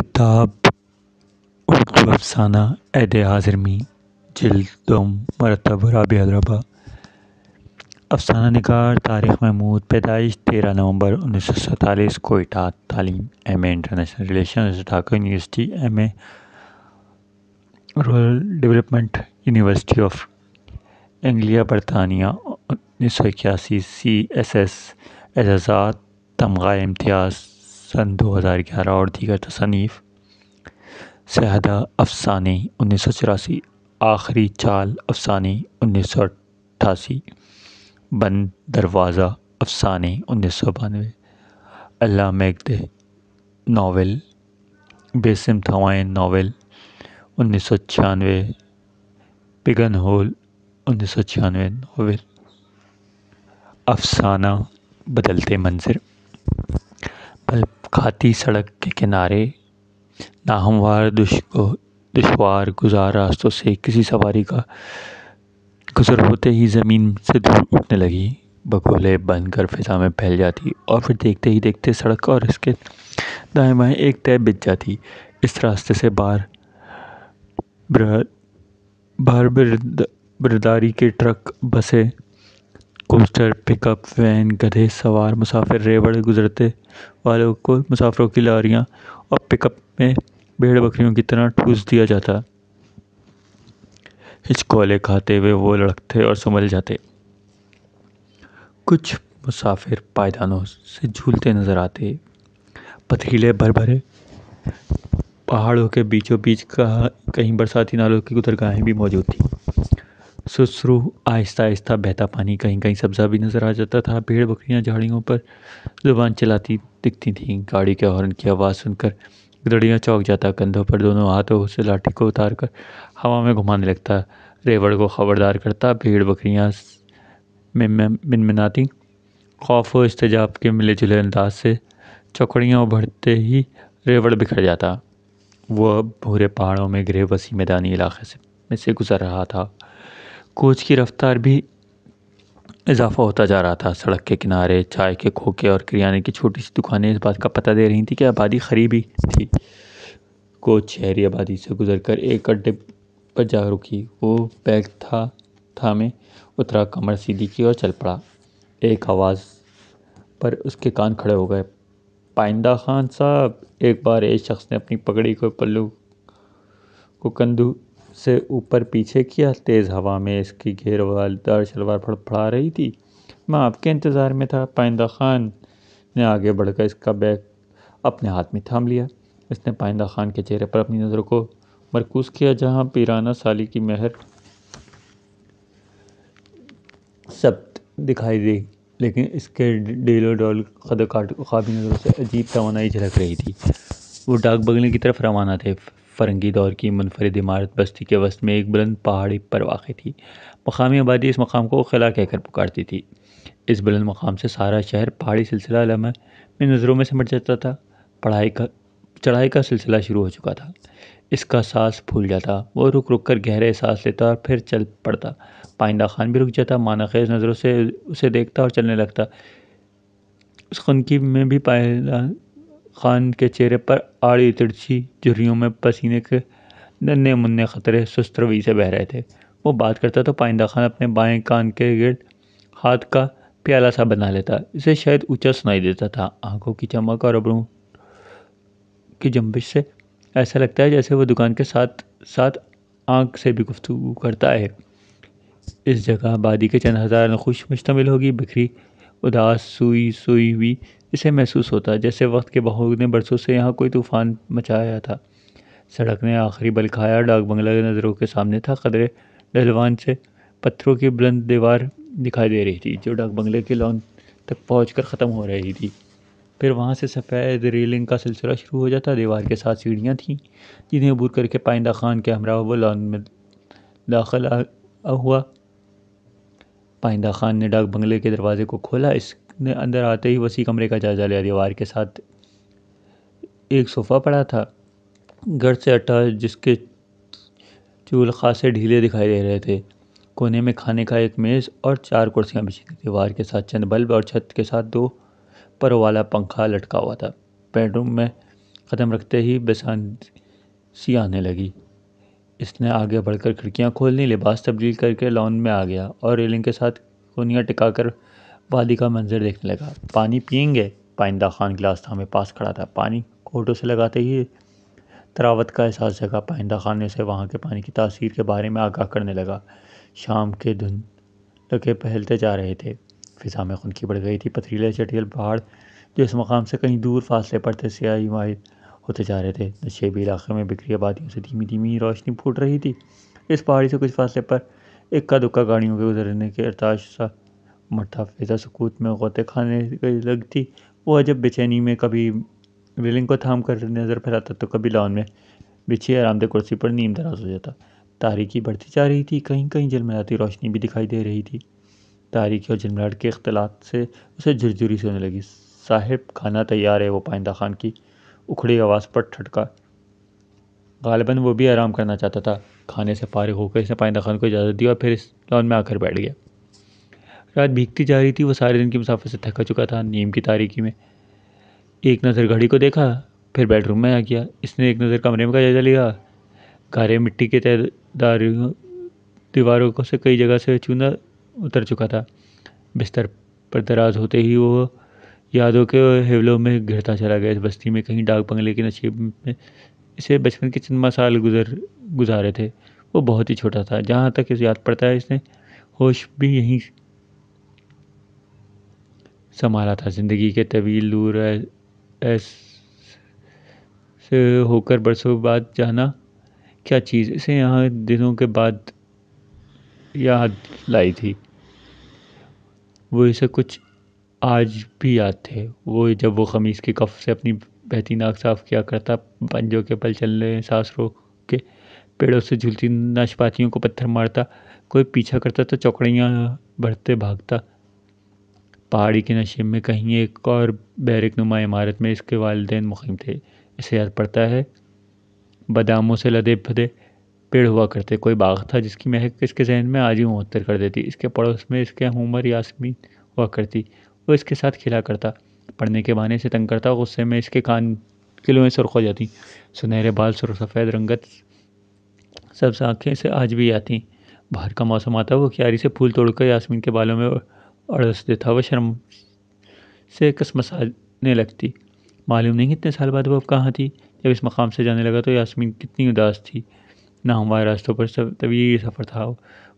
کتاب اردو افسانہ عہد حاضر میں جلد دوم مرتب رابع حیدرآباد۔ افسانہ نگار طارق محمود، پیدائش 13 نومبر 1947، کوئٹہ۔ تعلیم M A international relations, Dhaka university, M A rural development, university of Anglia برطانیہ 1981، سی ایس ایس اعزازات، تمغہ امتیاز سن 2011 اور دیگر تصانیف۔ شہدا افسانے 1984، آخری چال افسانے 1988، بند دروازہ افسانے 1992، اللہ میگدے ناول، بےسمت ہوائیں ناول 1996، پگن ہول 1996 ناول۔ افسانہ بدلتے منظر۔ پل کھاتی سڑک کے کنارے ناہموار دشوار گزار راستوں سے کسی سواری کا گزر ہوتے ہی زمین سے دھول اٹھنے لگی، بگولے بن کر فضا میں پھیل جاتی اور پھر دیکھتے ہی دیکھتے سڑک اور اس کے دائیں بائیں ایک طے بچھ جاتی۔ اس راستے سے بار برداری کے ٹرک، بسیں، کوسٹر، پک اپ وین، گدھے سوار مسافر، ریوڑ گزرتے والوں کو مسافروں کی لاریاں اور پک اپ میں بھیڑ بکریوں کی طرح ٹھوس دیا جاتا۔ ہچکولے کھاتے ہوئے وہ لڑکتے اور سنبھل جاتے۔ کچھ مسافر پائیدانوں سے جھولتے نظر آتے۔ پتھریلے بھرے پہاڑوں کے بیچوں بیچ کہیں برساتی نالوں کی گزرگاہیں بھی موجود تھیں۔ سسرو آہستہ آہستہ بہتا پانی، کہیں کہیں سبزہ بھی نظر آ جاتا تھا۔ بھیڑ بکریاں جھاڑیوں پر زبان چلاتی دکھتی تھیں۔ گاڑی کے ہارن کی آواز سن کر گدڑیاں چونک جاتا، کندھوں پر دونوں ہاتھوں سے لاٹھی کو اتار کر ہوا میں گھمانے لگتا، ریوڑ کو خبردار کرتا۔ بھیڑ بکریاں منمناتی، خوف و اضطراب کے ملے جلے انداز سے۔ چوکڑیاں ابھرتے ہی ریوڑ بکھر جاتا۔ وہ اب بھورے پہاڑوں میں گھرے وسیع میدانی علاقے میں سے گزر رہا تھا۔ کوچ کی رفتار بھی اضافہ ہوتا جا رہا تھا۔ سڑک کے کنارے چائے کے کھوکھے اور کریانے کی چھوٹی سی دکانیں اس بات کا پتہ دے رہی تھیں کہ آبادی قریبی تھی۔ کوچ شہری آبادی سے گزر کر ایک اڈے پر جا رکی۔ وہ بیگ تھامے اترا، کمر سیدھی کی اور چل پڑا۔ ایک آواز پر اس کے کان کھڑے ہو گئے۔ پائندہ خان صاحب! ایک بار ایک شخص نے اپنی پگڑی کے پلو کو کندھوں سے اوپر پیچھے کیا۔ تیز ہوا میں اس کی گھیرال دار شلوار پھڑپھڑا رہی تھی۔ میں آپ کے انتظار میں تھا۔ پائندہ خان نے آگے بڑھ کر اس کا بیگ اپنے ہاتھ میں تھام لیا۔ اس نے پائندہ خان کے چہرے پر اپنی نظروں کو مرکوز کیا، جہاں پیرانہ سالی کی مہر ثبت دکھائی دی، لیکن اس کے ڈیل و ڈول قد و خوابی نظروں سے عجیب توانائی جھلک رہی تھی۔ وہ ڈاک بنگلے کی طرف روانہ تھے۔ فرنگی دور کی منفرد عمارت بستی کے وسط میں ایک بلند پہاڑی پر واقع تھی۔ مقامی آبادی اس مقام کو قلعہ کہہ کر پکارتی تھی۔ اس بلند مقام سے سارا شہر پہاڑی سلسلہ لمحے میں نظروں میں سمٹ جاتا تھا۔ چڑھائی کا سلسلہ شروع ہو چکا تھا۔ اس کا سانس پھول جاتا۔ وہ رک رک کر گہرے سانس لیتا اور پھر چل پڑتا۔ پائندہ خان بھی رک جاتا، معنی خیز نظروں سے اسے دیکھتا اور چلنے لگتا۔ اس خنکی میں بھی پائندہ خان کے چہرے پر آڑی ترچھی جھریوں میں پسینے کے ننھے منھے قطرے سست روی سے بہہ رہے تھے۔ وہ بات کرتا تو پائندہ خان اپنے بائیں کان کے گرد ہاتھ کا پیالہ سا بنا لیتا۔ اسے شاید اونچا سنائی دیتا تھا۔ آنکھوں کی چمک اور ابروں کی جنبش سے ایسا لگتا ہے جیسے وہ دکان کے ساتھ ساتھ آنکھ سے بھی گفتگو کرتا ہے۔ اس جگہ آبادی کے چند ہزار نقوش مشتمل ہوگی۔ بکھری، اداس، سوئی ہوئی اسے محسوس ہوتا، جیسے وقت کے بہت برسوں سے یہاں کوئی طوفان مچایا تھا۔ سڑک نے آخری بل کھایا۔ ڈاک بنگلہ نظروں کے سامنے تھا۔ قدرے ڈھلوان سے پتھروں کی بلند دیوار دکھائی دے رہی تھی، جو ڈاک بنگلے کی لان تک پہنچ کر ختم ہو رہی تھی۔ پھر وہاں سے سفید ریلنگ کا سلسلہ شروع ہو جاتا۔ دیوار کے ساتھ سیڑھیاں تھیں، جنہیں عبور کر کے پائندہ خان کے ہمراہ وہ لان میں داخل ہوا۔ پائندہ خان نے ڈاک بنگلے کے دروازے کو کھولا۔ اس نے اندر آتے ہی وسیع کمرے کا جائزہ لیا۔ دیوار کے ساتھ ایک صوفہ پڑا تھا، گرد سے اٹا، جس کے چول خاصے ڈھیلے دکھائی دے رہے تھے۔ کونے میں کھانے کا ایک میز اور 4 کرسیاں بچھی تھیں۔ دیوار کے ساتھ چند بلب اور چھت کے ساتھ 2 پروں والا پنکھا لٹکا ہوا تھا۔ بیڈ روم میں قدم رکھتے ہی بسانسی آنے لگی۔ اس نے آگے بڑھ کر کھڑکیاں کھول لیں، لباس تبدیل کر کے لان میں آ گیا اور ریلنگ کے ساتھ کونیاں ٹکا کر وادی کا منظر دیکھنے لگا۔ پانی پئیں گے؟ پائندہ خان گلاس تھامے پاس کھڑا تھا۔ پانی کو ہونٹوں سے لگاتے ہی تراوت کا احساس جگا۔ پائندہ خان نے اسے وہاں کے پانی کی تاثیر کے بارے میں آگاہ کرنے لگا۔ شام کے دھندلے پھیلتے جا رہے تھے، فضا میں خنکی بڑھ گئی تھی۔ پتھریلے چٹیل پہاڑ جو اس مقام سے کہیں دور فاصلے پر تھے، سیاہی مائل ہوتے جا رہے تھے۔ نشیبی علاقے میں بکھری آبادیوں سے دھیمی دھیمی روشنی پھوٹ رہی تھی۔ اس پہاڑی سے کچھ فاصلے پر اکا دکا گاڑیوں کے گزرنے کے ارتعاش سا مٹھا فضا سکوت میں غوطے کھانے لگتی۔ وہ عجب بے چینی میں کبھی ریلنگ کو تھام کر نظر پھیلاتا تو کبھی لان میں بچھی آرام دہ کرسی پر نیم دراز ہو جاتا۔ تاریکی بڑھتی جا رہی تھی، کہیں کہیں جھلملاتی روشنی بھی دکھائی دے رہی تھی۔ تاریکی اور جھلملاہٹ کے اختلاط سے اسے جھرجھری سی ہونے لگی۔ صاحب کھانا تیار ہے، وہ پائندہ خان کی اکھڑی آواز پر ٹھٹکا۔ غالباً وہ بھی آرام کرنا چاہتا تھا۔ کھانے سے فارغ ہو کر اس نے پائندہ خان کو اجازت دی اور پھر اس لان میں آ کر بیٹھ گیا۔ رات بھیگتی جا رہی تھی، وہ سارے دن کی مسافت سے تھکا چکا تھا۔ نیم کی تاریکی میں ایک نظر گھڑی کو دیکھا، پھر بیڈ روم میں آ گیا۔ اس نے ایک نظر کمرے میں کا جائزہ لیا۔ گارے مٹی کے دیواروں سے کئی جگہ سے چونا اتر چکا تھا۔ بستر پر دراز ہوتے ہی وہ یادوں کے حولوں میں گھرتا چلا گیا۔ اس بستی میں کہیں ڈاک بنگلے کی نشیب میں اسے بچپن کے چند ماہ سال گزارے تھے۔ وہ بہت ہی چھوٹا تھا، جہاں تک اسے یاد پڑتا ہے اس نے ہوش بھی یہیں سنبھالا تھا۔ زندگی کے طویل دور سے ہو کر برسوں بعد جانا کیا چیز اسے یہاں دنوں کے بعد یاد لائی تھی۔ وہ اسے کچھ آج بھی یاد تھے، وہ جب وہ قمیص کی کف سے اپنی بہتی ناک صاف کیا کرتا، پنجوں کے بل چلنے سانس روک کے پیڑوں سے جھولتی ناشپاتیوں کو پتھر مارتا، کوئی پیچھا کرتا تو چوکڑیاں بھرتے بھاگتا۔ پہاڑی کی نشیب میں کہیں ایک اور بیرک نما عمارت میں اس کے والدین مقیم تھے۔ اسے یاد پڑتا ہے باداموں سے لدے پھدے پیڑ ہوا کرتے۔ کوئی باغ تھا جس کی مہک اس کے ذہن میں آج ہی معطر کر دیتی۔ اس کے پڑوس میں اس کے ہم عمر یاسمین ہوا کرتی، وہ اس کے ساتھ کھیلا کرتا، پڑھنے کے بہانے سے تنگ کرتا۔ غصے میں اس کے کان کی لوئیں سرخ ہو جاتی، سنہرے بال سرخ سفید رنگت، سبز آنکھیں اسے آج بھی یاد تھیں۔ باہر کا موسم آتا، وہ کیاری سے پھول توڑ کر یاسمین کے بالوں میں اڑس دیتا، وہ شرم سے کسمسانے لگتی۔ معلوم نہیں اتنے سال بعد وہ اب کہاں تھی۔ جب اس مقام سے جانے لگا تو یاسمین کتنی اداس تھی۔ ناہموار راستوں پر طویل سفر تھا۔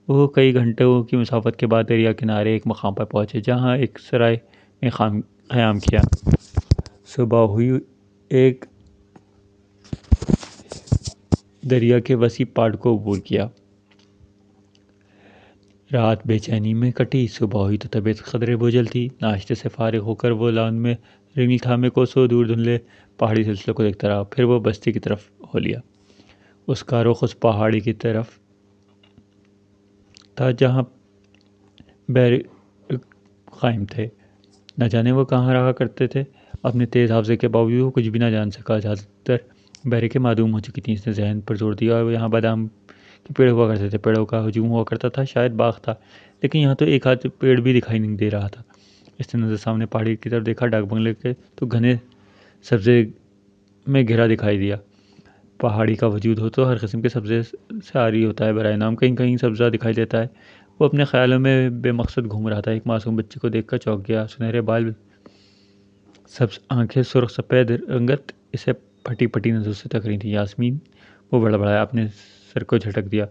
وہ کئی گھنٹوں کی مسافت کے بعد دریا کنارے ایک مقام پر پہنچے، جہاں ایک سرائے میں قیام کیا۔ صبح ہوئی، ایک دریا کے وسیع پاڑ کو عبور کیا۔ رات بے چینی میں کٹی، صبح ہوئی تو طبیعت قدرے بوجھل تھی۔ ناشتے سے فارغ ہو کر وہ لان میں رینگل تھامے کوسوں دور دھندلے پہاڑی سلسلے کو دیکھتا رہا، پھر وہ بستی کی طرف ہو لیا۔ اس کا رخ اس پہاڑی کی طرف تھا جہاں بیرک قائم تھے۔ نہ جانے وہ کہاں رہا کرتے تھے۔ اپنے تیز حافظے کے باوجود وہ کچھ بھی نہ جان سکا۔ زیادہ تر بیرکیں معدوم ہو چکی تھیں۔ اس نے ذہن پر زور دیا اور یہاں بادام کے پیڑ ہوا کرتے تھے، پیڑوں کا ہجوم ہوا کرتا تھا، شاید باغ تھا، لیکن یہاں تو ایک آدھ پیڑ بھی دکھائی نہیں دے رہا تھا۔ اس نے نظر سامنے پہاڑی کی طرف دیکھا، ڈاک بنگلے کے تو گھنے سبزے میں گھرا دکھائی دیا۔ پہاڑی کا وجود ہو تو ہر قسم کے سبزے سے عاری ہوتا ہے، برائے نام کہیں کہیں سبزہ دکھائی دیتا ہے۔ وہ اپنے خیالوں میں بے مقصد گھوم رہا تھا۔ ایک معصوم بچی کو دیکھ کر چونک گیا، سنہرے بال، سبز آنکھیں سرخ سفید رنگت اسے پھٹی پھٹی نظروں سے تک رہی تھیں۔ یاسمین، وہ بڑبڑایا، اپنے سر کو جھٹک دیا۔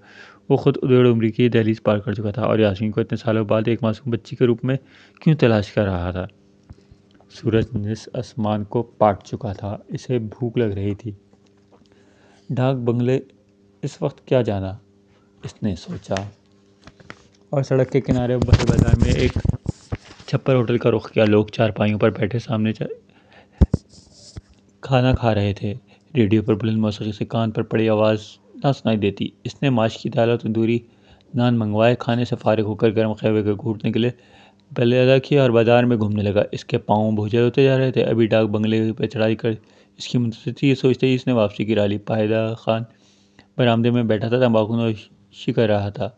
وہ خود ادھیڑ عمری کی دہلیز پار کر چکا تھا اور یاسمین کو اتنے سالوں بعد ایک معصوم بچی کے روپ میں کیوں تلاش کر رہا تھا۔ سورج نصف آسمان کو پاٹ چکا تھا، اسے بھوک لگ رہی تھی۔ ڈاک بنگلے اس وقت کیا جانا، اس نے سوچا، اور سڑک کے کنارے بڑے بازار میں ایک چھپر ہوٹل کا رخ کیا۔ لوگ چارپائیوں پر بیٹھے سامنے کھانا کھا رہے تھے۔ ریڈیو پر بلند موسیقی سے کان پر پڑی آواز نہ سنائی دیتی۔ اس نے ماش کی دال اور تندوری نان منگوائے، کھانے سے فارغ ہو کر گرم قہوے کے گھونٹ نکلے، بل ادا کیا اور بازار میں گھومنے لگا۔ اس کے پاؤں بوجھل ہوتے جا رہے تھے۔ ابھی ڈاک بنگلے پہ چڑھائی کر اس کی منتظر تھی، یہ سوچتے ہی اس نے واپسی کی راہ لی۔ پائندہ خان برآمدے میں بیٹھا تھا، تمباکو نوشی کر رہا تھا۔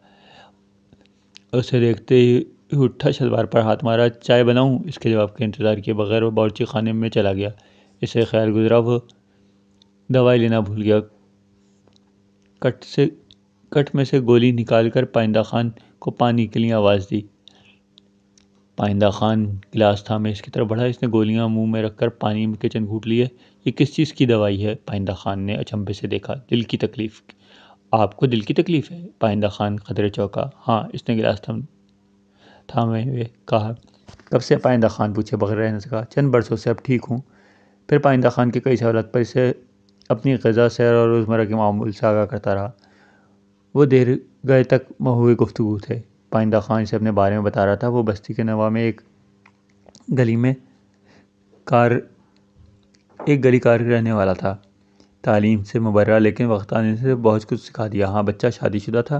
اسے دیکھتے ہی اٹھا، شلوار پر ہاتھ مارا۔ چائے بناؤں؟ اس کے جواب کے انتظار کیے بغیر وہ باورچی خانے میں چلا گیا۔ اسے خیال گزرا وہ دوائی لینا بھول گیا۔ کٹ میں سے گولی نکال کر پائندہ خان کو پانی کے لیے آواز دی۔ پائندہ خان گلاس تھامے اس کی طرف بڑھا۔ اس نے گولیاں منہ میں رکھ کر پانی کے چند گھونٹ لیے۔ یہ کس چیز کی دوائی ہے؟ پائندہ خان نے اچنبھے سے دیکھا۔ دل کی تکلیف۔ آپ کو دل کی تکلیف ہے؟ پائندہ خان قدرے چونکا۔ ہاں، اس نے گلاس تھامے ہوئے کہا۔ کب سے؟ پائندہ خان پوچھے بغیر رہ نہ سکا۔ چند برسوں سے، اب ٹھیک ہوں۔ پھر پائندہ خان کے کئی سوالات پر اسے اپنی غذا، سیر اور روزمرہ کے معمول سے آگاہ کرتا رہا۔ وہ دیر گئے تک محو گفتگو تھے۔ پائندہ خان اسے اپنے بارے میں بتا رہا تھا۔ وہ بستی کے نواح میں ایک گلی کار رہنے والا تھا۔ تعلیم سے مبرہ، لیکن وقت آنے سے بہت کچھ سکھا دیا۔ ہاں، بچہ شادی شدہ تھا،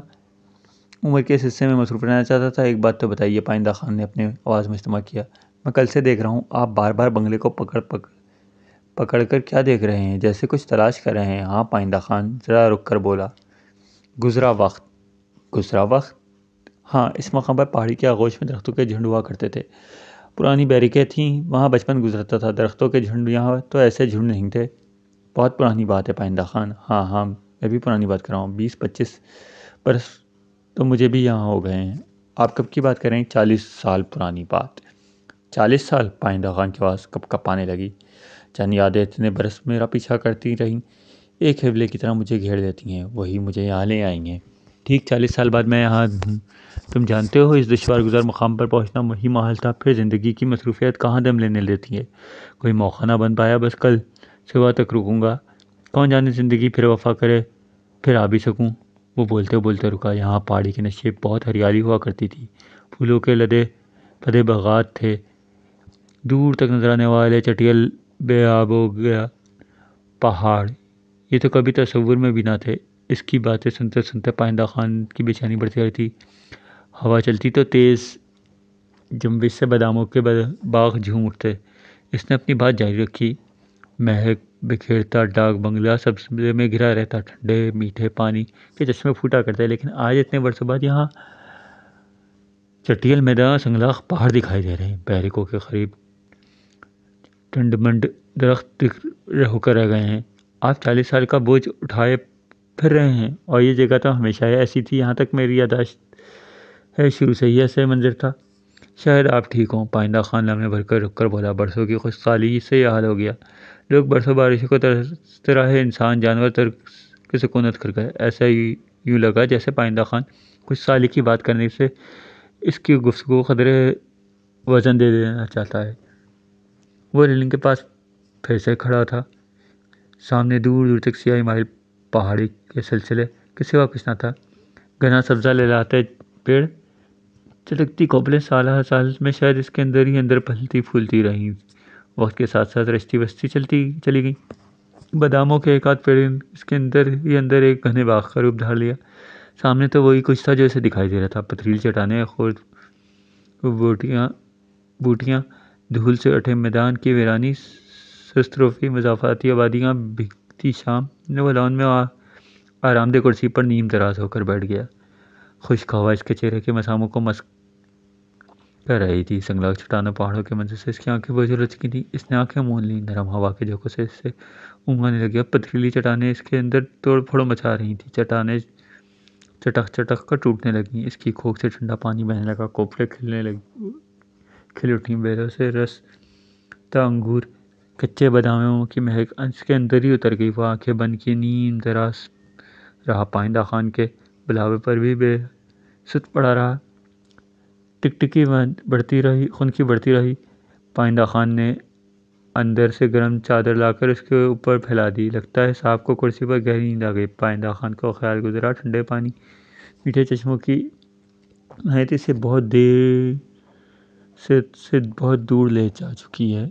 عمر کے اس حصے میں مصروف رہنا چاہتا تھا۔ ایک بات تو بتائیے، پائندہ خان نے اپنی آواز میں استماع کیا۔ میں کل سے دیکھ رہا ہوں، آپ بار بار بنگلے کو پکڑ کر کیا دیکھ رہے ہیں؟ جیسے کچھ تلاش کر رہے ہیں۔ ہاں، پائندہ خان ذرا رک کر بولا۔ گزرا وقت؟ ہاں، اس مقام پر پہاڑی کے آغوش میں درختوں کے جھنڈ ہوا کرتے تھے۔ پرانی بیرکیں تھیں، وہاں بچپن گزرتا تھا۔ درختوں کے جھنڈ، یہاں تو ایسے جھنڈ نہیں تھے۔ بہت پرانی بات ہے پائندہ خان۔ ہاں، میں بھی پرانی بات کر رہا ہوں۔ 20-25 برس تو مجھے بھی یہاں ہو گئے ہیں۔ آپ کب کی بات کر رہے ہیں؟ 40 سال پرانی بات۔ 40 سال؟ پائندہ خان کی آواز کپکپانے لگی۔ چند یادیں اتنے برس میرا پیچھا کرتی رہیں، ایک حبلے کی طرح مجھے گھیر لیتی ہیں، وہی مجھے یہاں لے آئی ہیں۔ ٹھیک 40 سال بعد میں یہاں ہوں۔ تم جانتے ہو، اس دشوار گزار مقام پر پہنچنا وہی محال تھا۔ پھر زندگی کی مصروفیت کہاں دم لینے دیتی ہے، کوئی موقع نہ بن پایا۔ بس کل صبح تک رکوں گا، کون جانے زندگی پھر وفا کرے، پھر آ بھی سکوں۔ وہ بولتے بولتے رکا۔ یہاں پہاڑی کے نشیب بہت ہریالی ہوا کرتی تھی، پھولوں کے لدے پدے باغات تھے، دور تک نظر آنے والے چٹیل بے آب و گیا پہاڑ، یہ تو کبھی تصور میں بھی نہ تھے۔ اس کی باتیں سنتے سنتے پائندہ خان کی بے چینی بڑھتی رہتی۔ ہوا چلتی تو تیز جنبش سے باداموں کے باغ جھوم اٹھتے۔ اس نے اپنی بات جاری رکھی۔ مہک بکھیرتا ڈاک بنگلہ سبزے میں گھرا رہتا، ٹھنڈے میٹھے پانی کے چشمے پھوٹا کرتے، لیکن آج اتنے برسوں بعد یہاں چٹیل میدان، سنگلاخ پہاڑ دکھائی دے رہے ہیں۔ بیرکوں کے قریب ٹنڈ منڈ درخت ہو کر رہ گئے ہیں۔ آپ 40 سال کا بوجھ اٹھائے پھر رہے ہیں، اور یہ جگہ تو ہمیشہ ایسی تھی، یہاں تک میری یادداشت ہے شروع سے ہی ایسے منظر تھا۔ شاید آپ ٹھیک ہوں، پائندہ خان لمحے بھر کر رک کر بولا۔ برسوں کی خشک سے یہ حال ہو گیا، لوگ برسوں بارشوں کو ترستے رہے، انسان جانور ترک کے سکونت کر گئے۔ ایسا یوں لگا جیسے پائندہ خان کچھ سالی کی بات کرنے سے اس کی گفتگو قدرے وزن دے دینا چاہتا ہے۔ وہ ریلنگ کے پاس پھر سے کھڑا تھا۔ سامنے دور دور تک سیاہی مائل پہاڑی کے سلسلے کے سوا کچھ نہ تھا۔ گھنا سبزہ لہلاتے پیڑ، چٹکتی کوپلیں، سال ہر سال میں شاید اس کے اندر ہی اندر پھلتی پھولتی رہیں۔ وقت کے ساتھ ساتھ رشتی بستی چلی گئی۔ باداموں کے ایک آدھ پیڑ اس کے اندر ہی اندر ایک گھنے باغ کا روپ دھار لیا۔ سامنے تو وہی کچھ تھا جو اسے دکھائی دے رہا تھا، پتھریلی چٹانیں، خرد بوٹیاں، دھول سے اٹھے میدان کی ویرانی، سست روفی مضافاتی آبادیاں، بھیگتی شام۔ وہ لان میں آرام دہ کرسی پر نیم دراز ہو کر بیٹھ گیا۔ خشک ہوا اس کے چہرے کے مساموں کو مسک کر رہی تھی۔ سنگلاخ چٹانوں، پہاڑوں کے منظر سے اس کی آنکھیں بوجھل ہو چکی تھیں۔ اس نے آنکھیں مون لیں، نرم ہوا کے جھونکوں سے اسے اونگھانے لگی۔ اب پتھریلی چٹانیں اس کے اندر توڑ پھوڑ مچا رہی تھیں، چٹانیں چٹک کر ٹوٹنے لگیں، اس کی کھوک سے ٹھنڈا پانی بہنے لگا، کوپلیں کھل اٹھیں، بیلوں سے رستا انگور، کچے باداموں کی مہک اس کے اندر ہی اتر گئی۔ وہ آنکھیں بند کیے نیم دراز رہا، پائندہ خان کے بلاوے پر بھی بے سود پڑا رہا۔ ٹکٹکی خنکی بڑھتی رہی۔ پائندہ خان نے اندر سے گرم چادر لا کر اس کے اوپر پھیلا دی۔ لگتا ہے صاحب کو کرسی پر گہری نیند آ گئی۔ پائندہ خان کو خیال گزرا، ٹھنڈے پانی، میٹھے چشموں کی مہک اسے بہت دور لے جا چکی ہے۔